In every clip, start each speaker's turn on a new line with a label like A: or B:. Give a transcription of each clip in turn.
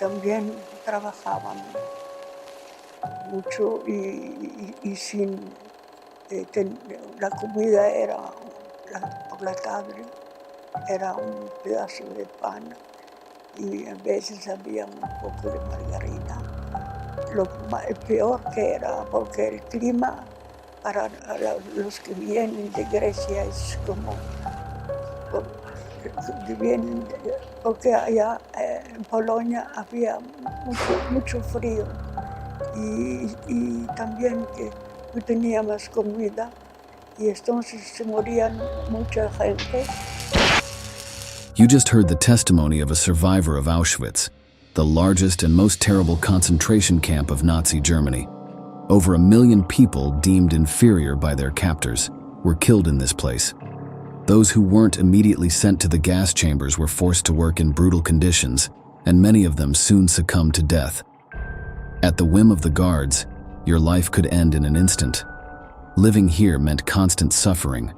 A: también trabajaban mucho y sin la comida era por la tarde, era un pedazo de pan y a veces había un poco de margarina. Lo peor que era, porque el clima para los que vienen de Grecia es como porque allá en Polonia había mucho frío y también que no teníamos comida y entonces se morían mucha gente.
B: You just heard the testimony of a survivor of Auschwitz, the largest and most terrible concentration camp of Nazi Germany. Over 1 million people deemed inferior by their captors were killed in this place. Those who weren't immediately sent to the gas chambers were forced to work in brutal conditions, and many of them soon succumbed to death. At the whim of the guards, your life could end in an instant. Living here meant constant suffering,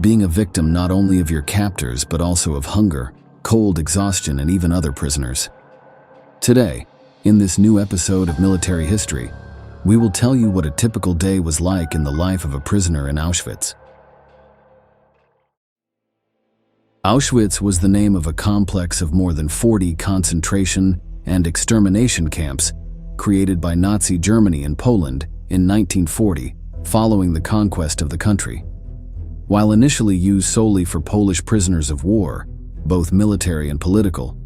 B: being a victim not only of your captors but also of hunger, cold, exhaustion, and even other prisoners. Today, in this new episode of Military History, we will tell you what a typical day was like in the life of a prisoner in Auschwitz. Auschwitz was the name of a complex of more than 40 concentration and extermination camps created by Nazi Germany and Poland in 1940, following the conquest of the country. While initially used solely for Polish prisoners of war, both military and political,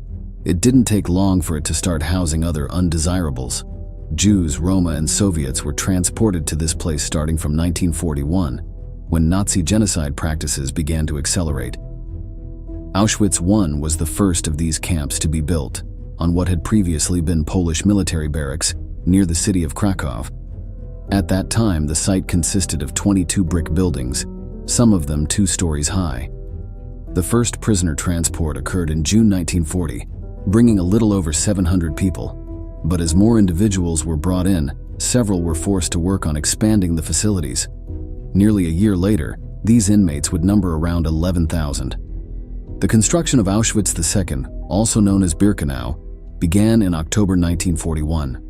B: it didn't take long for it to start housing other undesirables. Jews, Roma, and Soviets were transported to this place starting from 1941, when Nazi genocide practices began to accelerate. Auschwitz I was the first of these camps to be built on what had previously been Polish military barracks near the city of Krakow. At that time, the site consisted of 22 brick buildings, some of them 2 stories high. The first prisoner transport occurred in June 1940, bringing a little over 700 people. But as more individuals were brought in, several were forced to work on expanding the facilities. Nearly a year later, these inmates would number around 11,000. The construction of Auschwitz II, also known as Birkenau, began in October 1941.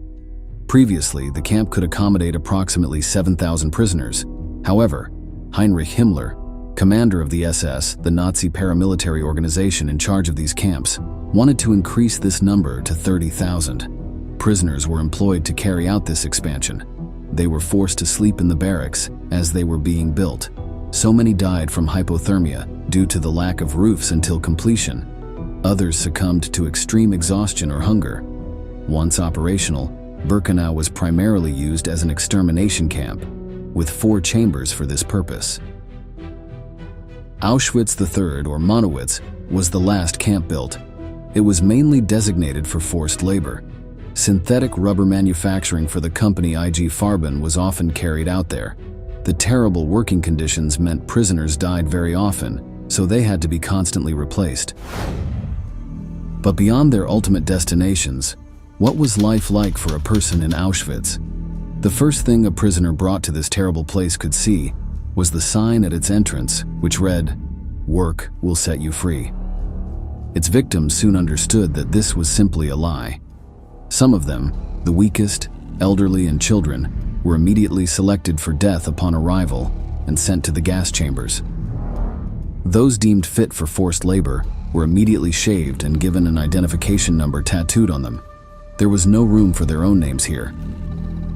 B: Previously, the camp could accommodate approximately 7,000 prisoners. However, Heinrich Himmler, commander of the SS, the Nazi paramilitary organization in charge of these camps, wanted to increase this number to 30,000. Prisoners were employed to carry out this expansion. They were forced to sleep in the barracks as they were being built. So many died from hypothermia due to the lack of roofs until completion. Others succumbed to extreme exhaustion or hunger. Once operational, Birkenau was primarily used as an extermination camp, with 4 chambers for this purpose. Auschwitz III, or Monowitz, was the last camp built. It was mainly designated for forced labor. Synthetic rubber manufacturing for the company IG Farben was often carried out there. The terrible working conditions meant prisoners died very often, so they had to be constantly replaced. But beyond their ultimate destinations, what was life like for a person in Auschwitz? The first thing a prisoner brought to this terrible place could see was the sign at its entrance, which read, "Work will set you free." Its victims soon understood that this was simply a lie. Some of them, the weakest, elderly, and children, were immediately selected for death upon arrival and sent to the gas chambers. Those deemed fit for forced labor were immediately shaved and given an identification number tattooed on them. There was no room for their own names here.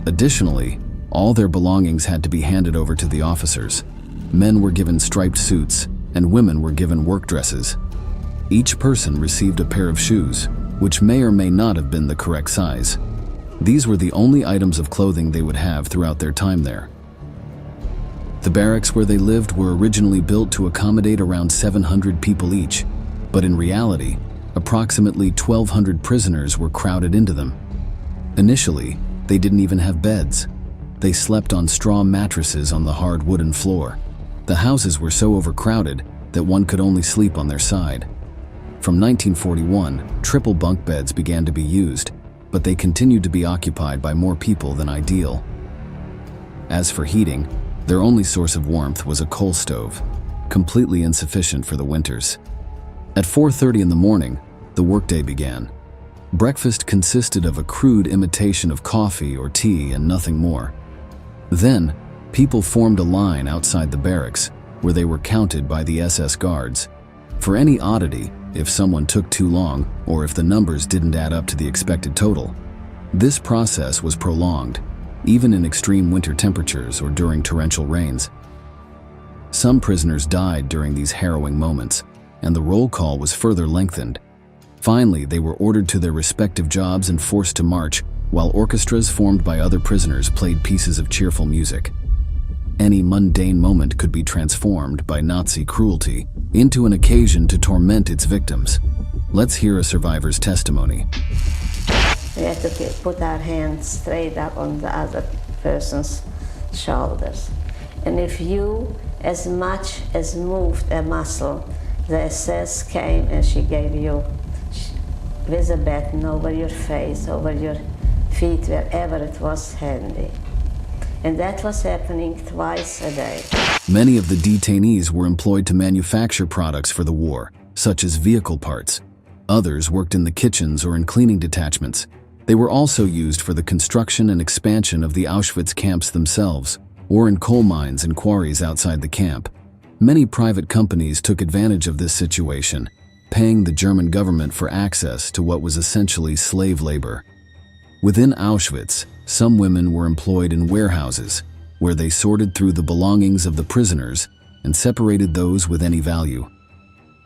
B: Additionally, all their belongings had to be handed over to the officers. Men were given striped suits, and women were given work dresses. Each person received a pair of shoes, which may or may not have been the correct size. These were the only items of clothing they would have throughout their time there. The barracks where they lived were originally built to accommodate around 700 people each, but in reality, approximately 1,200 prisoners were crowded into them. Initially, they didn't even have beds. They slept on straw mattresses on the hard wooden floor. The houses were so overcrowded that one could only sleep on their side. From 1941, triple bunk beds began to be used, but they continued to be occupied by more people than ideal. As for heating, their only source of warmth was a coal stove, completely insufficient for the winters. At 4:30 in the morning, the workday began. Breakfast consisted of a crude imitation of coffee or tea and nothing more. Then, people formed a line outside the barracks, where they were counted by the SS guards. For any oddity, if someone took too long, or if the numbers didn't add up to the expected total. This process was prolonged, even in extreme winter temperatures or during torrential rains. Some prisoners died during these harrowing moments, and the roll call was further lengthened. Finally, they were ordered to their respective jobs and forced to march, while orchestras formed by other prisoners played pieces of cheerful music. Any mundane moment could be transformed by Nazi cruelty into an occasion to torment its victims. Let's hear a survivor's testimony.
C: We had to put our hands straight up on the other person's shoulders. And if you as much as moved a muscle, the SS came and she gave you with a baton over your face, over your feet, wherever it was handy. And that was happening twice a day.
B: Many of the detainees were employed to manufacture products for the war, such as vehicle parts. Others worked in the kitchens or in cleaning detachments. They were also used for the construction and expansion of the Auschwitz camps themselves, or in coal mines and quarries outside the camp. Many private companies took advantage of this situation, paying the German government for access to what was essentially slave labor. Within Auschwitz, some women were employed in warehouses, where they sorted through the belongings of the prisoners and separated those with any value.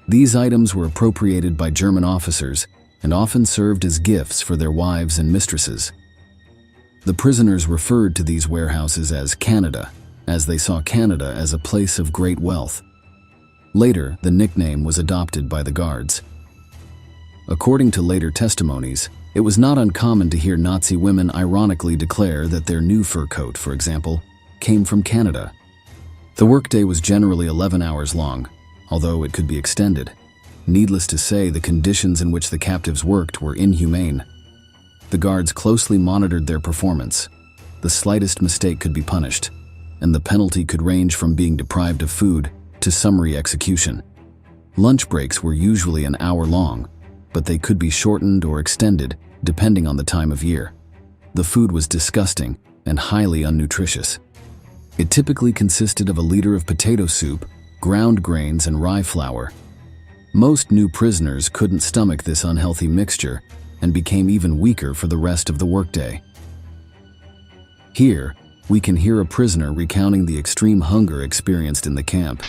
B: These items were appropriated by German officers and often served as gifts for their wives and mistresses. The prisoners referred to these warehouses as Canada, as they saw Canada as a place of great wealth. Later, the nickname was adopted by the guards. According to later testimonies, it was not uncommon to hear Nazi women ironically declare that their new fur coat, for example, came from Canada. The workday was generally 11 hours long, although it could be extended. Needless to say, the conditions in which the captives worked were inhumane. The guards closely monitored their performance. The slightest mistake could be punished, and the penalty could range from being deprived of food to summary execution. Lunch breaks were usually an hour long, but they could be shortened or extended depending on the time of year. The food was disgusting and highly unnutritious. It typically consisted of a liter of potato soup, ground grains, and rye flour. Most new prisoners couldn't stomach this unhealthy mixture and became even weaker for the rest of the workday. Here, we can hear a prisoner recounting the extreme hunger experienced in the camp.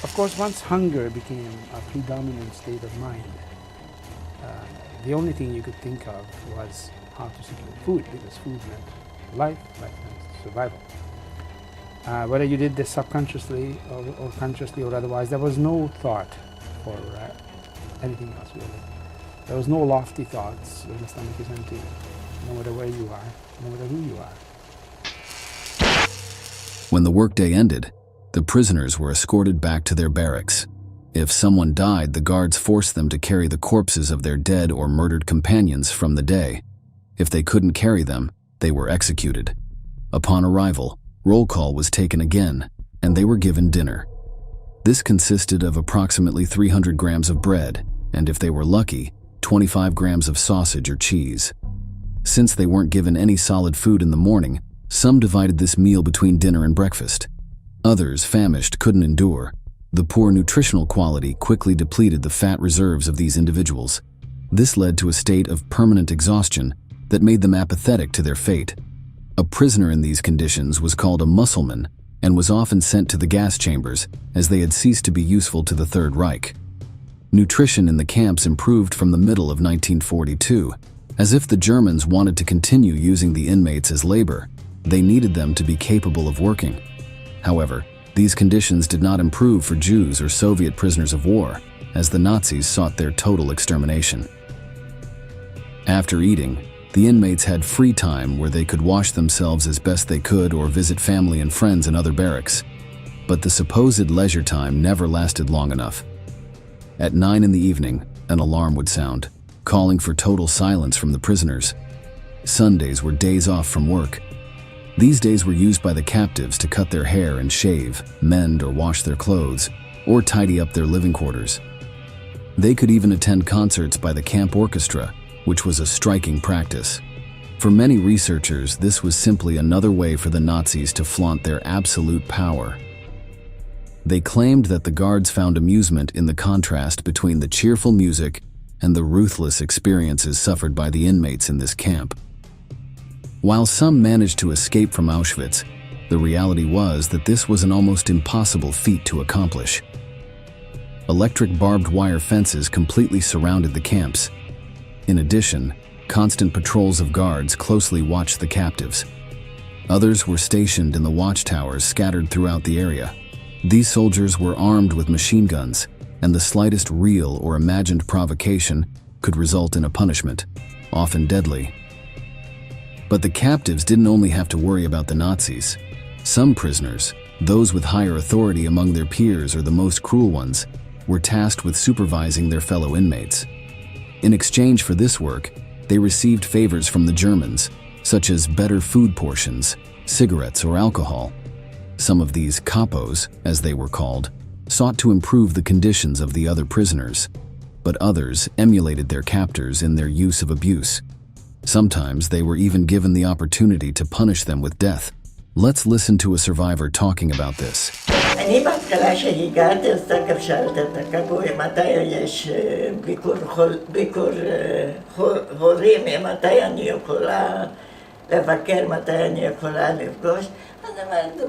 D: Of course, once hunger became a predominant state of mind, the only thing you could think of was how to secure food, because food meant life meant survival. Whether you did this subconsciously or consciously or otherwise, there was no thought for anything else really. There was no lofty thoughts when the stomach is empty, no matter where you are, no matter who you are.
B: When the workday ended, the prisoners were escorted back to their barracks. If someone died, the guards forced them to carry the corpses of their dead or murdered companions from the day. If they couldn't carry them, they were executed. Upon arrival, roll call was taken again, and they were given dinner. This consisted of approximately 300 grams of bread, and if they were lucky, 25 grams of sausage or cheese. Since they weren't given any solid food in the morning, some divided this meal between dinner and breakfast. Others, famished, couldn't endure. The poor nutritional quality quickly depleted the fat reserves of these individuals. This led to a state of permanent exhaustion that made them apathetic to their fate. A prisoner in these conditions was called a Musselman and was often sent to the gas chambers, as they had ceased to be useful to the Third Reich. Nutrition in the camps improved from the middle of 1942. As if the Germans wanted to continue using the inmates as labor, they needed them to be capable of working. However, these conditions did not improve for Jews or Soviet prisoners of war, as the Nazis sought their total extermination. After eating, the inmates had free time where they could wash themselves as best they could or visit family and friends in other barracks. But the supposed leisure time never lasted long enough. At 9 in the evening, an alarm would sound, calling for total silence from the prisoners. Sundays were days off from work. These days were used by the captives to cut their hair and shave, mend or wash their clothes, or tidy up their living quarters. They could even attend concerts by the camp orchestra, which was a striking practice. For many researchers, this was simply another way for the Nazis to flaunt their absolute power. They claimed that the guards found amusement in the contrast between the cheerful music and the ruthless experiences suffered by the inmates in this camp. While some managed to escape from Auschwitz, the reality was that this was an almost impossible feat to accomplish. Electric barbed wire fences completely surrounded the camps. In addition, constant patrols of guards closely watched the captives. Others were stationed in the watchtowers scattered throughout the area. These soldiers were armed with machine guns, and the slightest real or imagined provocation could result in a punishment, often deadly. But the captives didn't only have to worry about the Nazis. Some prisoners, those with higher authority among their peers or the most cruel ones, were tasked with supervising their fellow inmates. In exchange for this work, they received favors from the Germans, such as better food portions, cigarettes, or alcohol. Some of these capos, as they were called, sought to improve the conditions of the other prisoners, but others emulated their captors in their use of abuse. Sometimes they were even given the opportunity to punish them with death. Let's listen to a survivor talking about this.
E: אני בהתחלה שהגעתי, אז תכף שאלת את הכבוי, מתי יש ביקור הורים, מתי אני יכולה לבקר, מתי אני יכולה לפגוש. אז אמרתי,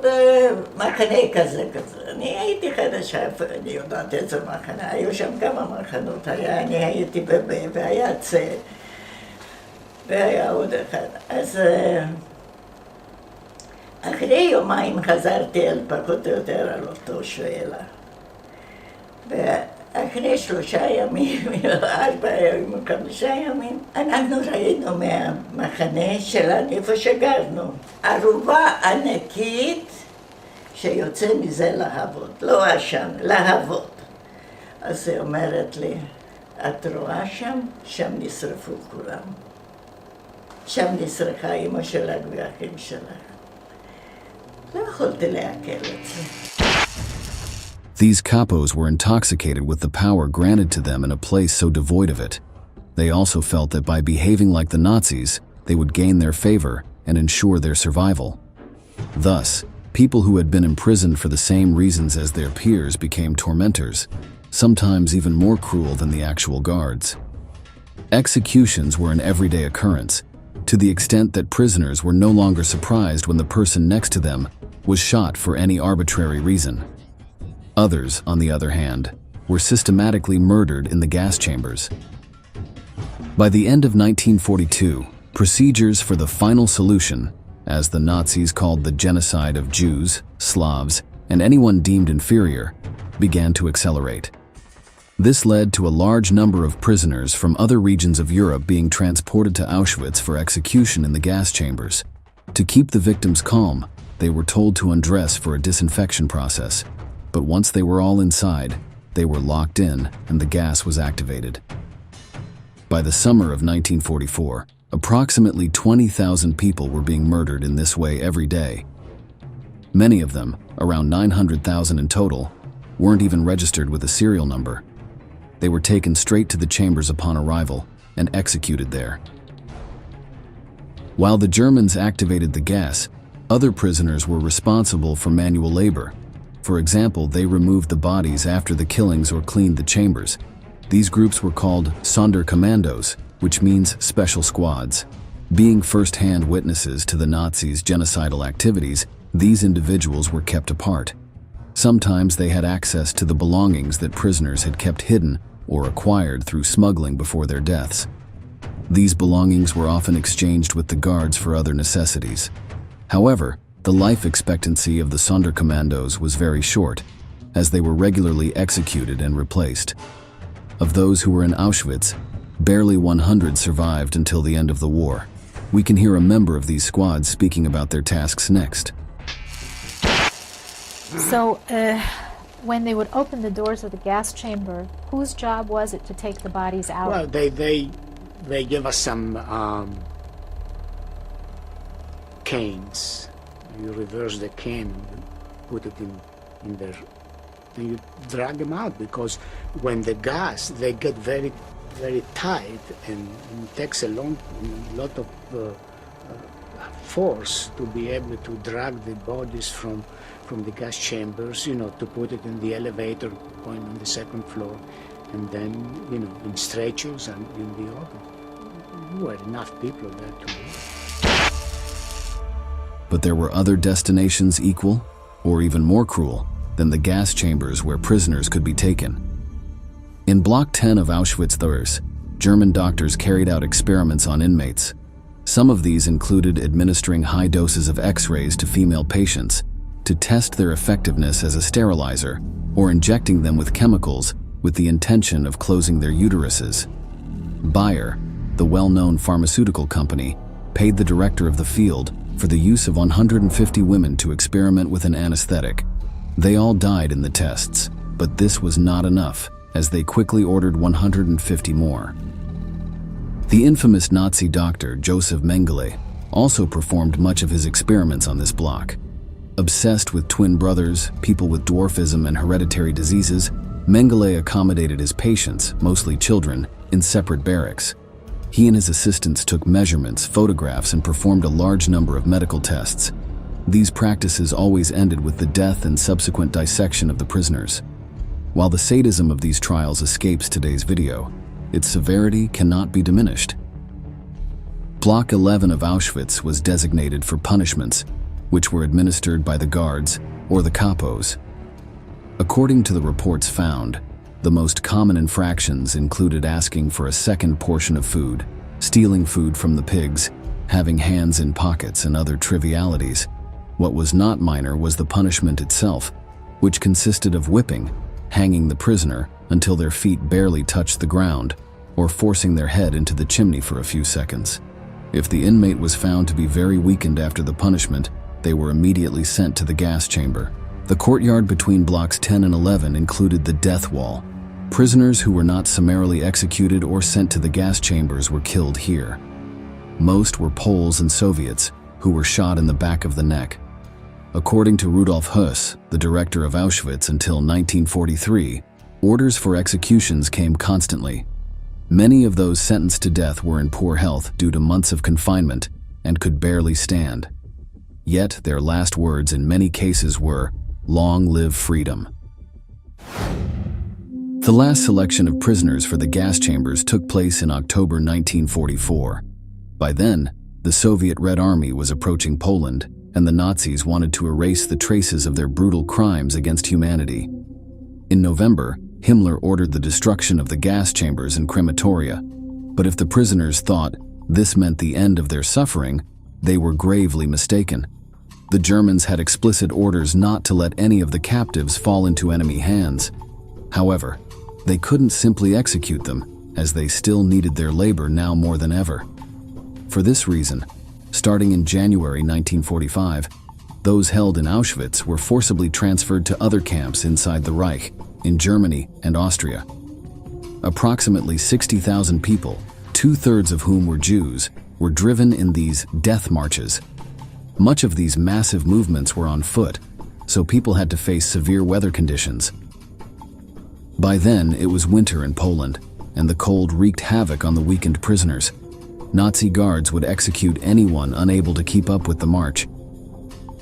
E: במחנה כזה. אני הייתי חדשה, אני יודעת איזה מחנה, היו שם כמה מחנות, אני הייתי והיה צא, והיה עוד אחד. אז אחרי יומיים חזרתי אל פחות או יותר על אותו שאלה. ואחרי 3 ימים, 4 ימים או 5 ימים, אנחנו ראינו מהמחנה שלנו, איפה שגרנו, ערובה ענקית שיוצא מזה להבות, לא עשן, להבות. אז היא אומרת לי, את רואה שם? שם נשרפו כולם. שם נשרפה אמא שלך ואחים שלך.
B: These capos were intoxicated with the power granted to them in a place so devoid of it. They also felt that by behaving like the Nazis, they would gain their favor and ensure their survival. Thus, people who had been imprisoned for the same reasons as their peers became tormentors, sometimes even more cruel than the actual guards. Executions were an everyday occurrence, to the extent that prisoners were no longer surprised when the person next to them was shot for any arbitrary reason. Others, on the other hand, were systematically murdered in the gas chambers. By the end of 1942, procedures for the final solution, as the Nazis called the genocide of Jews, Slavs, and anyone deemed inferior, began to accelerate. This led to a large number of prisoners from other regions of Europe being transported to Auschwitz for execution in the gas chambers. To keep the victims calm, they were told to undress for a disinfection process, but once they were all inside, they were locked in and the gas was activated. By the summer of 1944, approximately 20,000 people were being murdered in this way every day. Many of them, around 900,000 in total, weren't even registered with a serial number. They were taken straight to the chambers upon arrival and executed there. While the Germans activated the gas, other prisoners were responsible for manual labor. For example, they removed the bodies after the killings or cleaned the chambers. These groups were called Sonderkommandos, which means special squads. Being first-hand witnesses to the Nazis' genocidal activities, these individuals were kept apart. Sometimes they had access to the belongings that prisoners had kept hidden or acquired through smuggling before their deaths. These belongings were often exchanged with the guards for other necessities. However, the life expectancy of the Sonderkommandos was very short, as they were regularly executed and replaced. Of those who were in Auschwitz, barely 100 survived until the end of the war. We can hear a member of these squads speaking about their tasks next.
F: So, when they would open the doors of the gas chamber, whose job was it to take the bodies out?
G: Well, they give us some canes. You reverse the cane, put it in there, and you drag them out, because when the gas, they get very very tight, and it takes a lot of force to be able to drag the bodies from the gas chambers, you know, to put it in the elevator going on the second floor, and then, you know, in stretchers and in the oven. There were enough people there to move.
B: But there were other destinations equal, or even more cruel, than the gas chambers where prisoners could be taken. In Block 10 of Auschwitz, German doctors carried out experiments on inmates. Some of these included administering high doses of X-rays to female patients to test their effectiveness as a sterilizer, or injecting them with chemicals with the intention of closing their uteruses. Bayer, the well-known pharmaceutical company, paid the director of the field for the use of 150 women to experiment with an anesthetic. They all died in the tests, but this was not enough, as they quickly ordered 150 more. The infamous Nazi doctor Joseph Mengele also performed much of his experiments on this block. Obsessed with twin brothers, people with dwarfism and hereditary diseases, Mengele accommodated his patients, mostly children, in separate barracks. He and his assistants took measurements, photographs, and performed a large number of medical tests. These practices always ended with the death and subsequent dissection of the prisoners. While the sadism of these trials escapes today's video, its severity cannot be diminished. Block 11 of Auschwitz was designated for punishments, which were administered by the guards or the capos. According to the reports found, the most common infractions included asking for a second portion of food, stealing food from the pigs, having hands in pockets, and other trivialities. What was not minor was the punishment itself, which consisted of whipping, hanging the prisoner until their feet barely touched the ground, or forcing their head into the chimney for a few seconds. If the inmate was found to be very weakened after the punishment, they were immediately sent to the gas chamber. The courtyard between blocks 10 and 11 included the death wall. Prisoners who were not summarily executed or sent to the gas chambers were killed here. Most were Poles and Soviets, who were shot in the back of the neck. According to Rudolf Höss, the director of Auschwitz until 1943, orders for executions came constantly. Many of those sentenced to death were in poor health due to months of confinement and could barely stand. Yet their last words in many cases were, "Long live freedom." The last selection of prisoners for the gas chambers took place in October 1944. By then, the Soviet Red Army was approaching Poland, and the Nazis wanted to erase the traces of their brutal crimes against humanity. In November, Himmler ordered the destruction of the gas chambers and crematoria. But if the prisoners thought this meant the end of their suffering, they were gravely mistaken. The Germans had explicit orders not to let any of the captives fall into enemy hands. However, they couldn't simply execute them, as they still needed their labor now more than ever. For this reason, starting in January 1945, those held in Auschwitz were forcibly transferred to other camps inside the Reich, in Germany and Austria. Approximately 60,000 people, 2/3 of whom were Jews, were driven in these death marches. Much of these massive movements were on foot, so people had to face severe weather conditions. By then, it was winter in Poland, and the cold wreaked havoc on the weakened prisoners. Nazi guards would execute anyone unable to keep up with the march.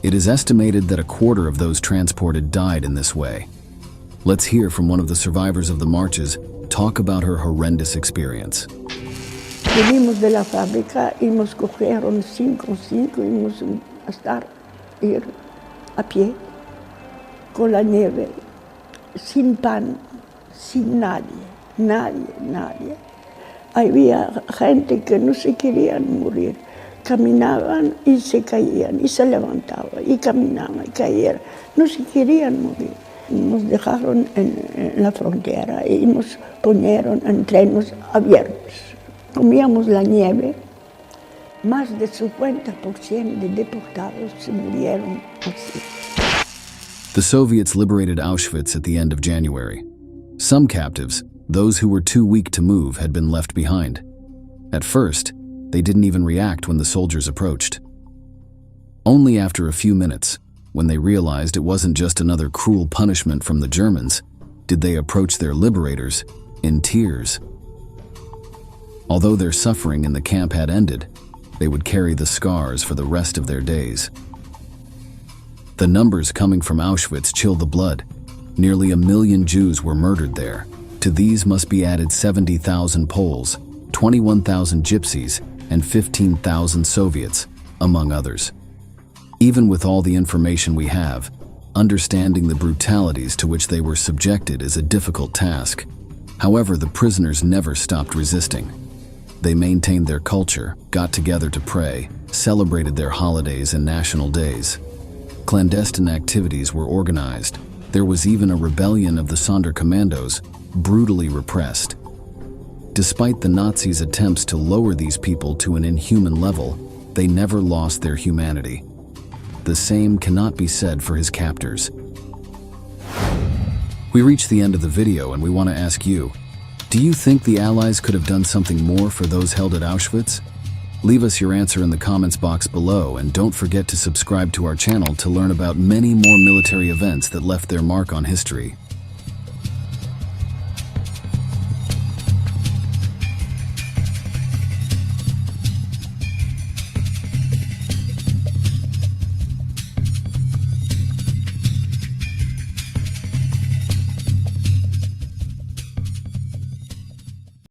B: It is estimated that a quarter of those transported died in this way. Let's hear from one of the survivors of the marches talk about her horrendous experience.
A: Venimos de la fábrica y nos cogieron cinco, íbamos a ir a pie, con la nieve, sin pan, sin nadie. Había gente que no se querían morir, caminaban y se caían, y se levantaban, y caminaban y caían, no se querían morir. Nos dejaron en la frontera y nos pusieron en trenes abiertos. Comíamos la nieve, más del 50% de deportados se murieron así.
B: The Soviets liberated Auschwitz at the end of January. Some captives, those who were too weak to move, had been left behind. At first, they didn't even react when the soldiers approached. Only after a few minutes, when they realized it wasn't just another cruel punishment from the Germans, did they approach their liberators in tears. Although their suffering in the camp had ended, they would carry the scars for the rest of their days. The numbers coming from Auschwitz chill the blood. Nearly 1 million Jews were murdered there. To these must be added 70,000 Poles, 21,000 Gypsies, and 15,000 Soviets, among others. Even with all the information we have, understanding the brutalities to which they were subjected is a difficult task. However, the prisoners never stopped resisting. They maintained their culture, got together to pray, celebrated their holidays and national days. Clandestine activities were organized. There was even a rebellion of the Sonderkommandos, brutally repressed. Despite the Nazis' attempts to lower these people to an inhuman level, they never lost their humanity. The same cannot be said for his captors. We reached the end of the video and we want to ask you, do you think the Allies could have done something more for those held at Auschwitz? Leave us your answer in the comments box below, and don't forget to subscribe to our channel to learn about many more military events that left their mark on history.